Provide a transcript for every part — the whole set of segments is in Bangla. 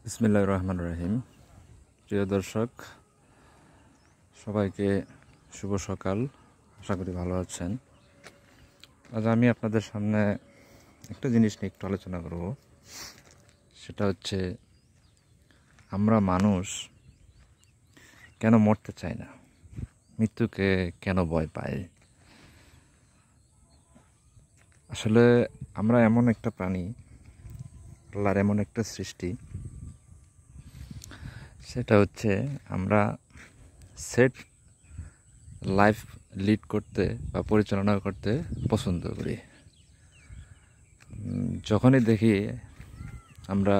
বিসমিল্লাহির রহমানির রহিম। প্রিয় দর্শক, সবাইকে শুভ সকাল। আশা করি ভালো আছেন। আজ আমি আপনাদের সামনে একটা জিনিস নিয়ে একটু আলোচনা করব। সেটা হচ্ছে, আমরা মানুষ কেন মরতে চাই না, মৃত্যুকে কেন ভয় পাই। আসলে আমরা এমন একটা প্রাণী, আল্লাহর এমন একটা সৃষ্টি, সেটা হচ্ছে আমরা সেট লাইফ লিড করতে বা পরিচালনা করতে পছন্দ করি। যখনই দেখি আমরা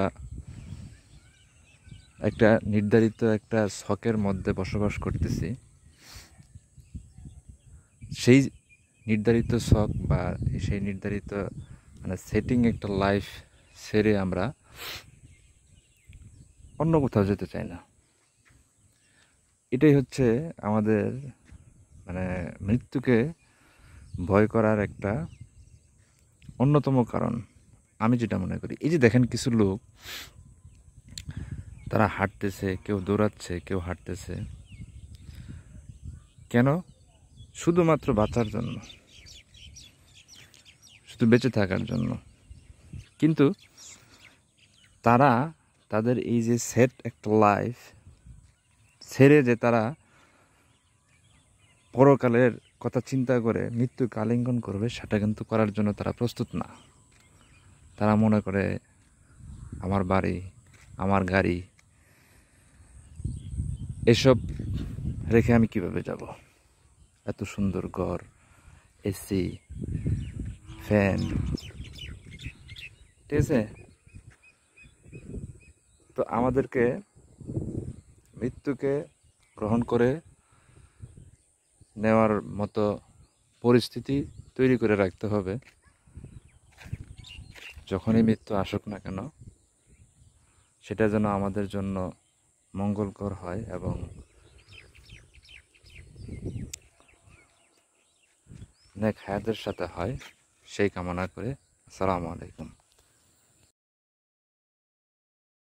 একটা নির্ধারিত একটা ছকের মধ্যে বসবাস করতেছি, সেই নির্ধারিত ছক বা সেই নির্ধারিত সেটিং একটা লাইফ ছেড়ে আমরা অন্য কোথাও যেতে চাই না। এটাই হচ্ছে আমাদের মৃত্যুকে ভয় করার একটা অন্যতম কারণ, আমি যেটা মনে করি। এই যে দেখেন, কিছু লোক তারা হাঁটতেছে, কেউ দৌড়াচ্ছে, কেউ হাঁটতেছে, কেন? শুধুমাত্র বাঁচার জন্য, শুধু বেঁচে থাকার জন্য। কিন্তু তারা তাদের এই যে সেট একটা লাইফ ছেড়ে যে তারা পরকালের কথা চিন্তা করে মৃত্যুকে আলিঙ্গন করবে, সেটা কিন্তু করার জন্য তারা প্রস্তুত না। তারা মনে করে, আমার বাড়ি, আমার গাড়ি, এসব রেখে আমি কিভাবে যাব? এত সুন্দর ঘর, এসি, ফ্যান, ঠিক আছে? তো আমাদেরকে মৃত্যুকে গ্রহণ করে নেওয়ার মতো পরিস্থিতি তৈরি করে রাখতে হবে। যখনই মৃত্যু আসুক না কেন, সেটা যেন আমাদের জন্য মঙ্গলকর হয় এবং নেক হায়াতের সাথে হয়, সেই কামনা করে। আসসালামু আলাইকুম।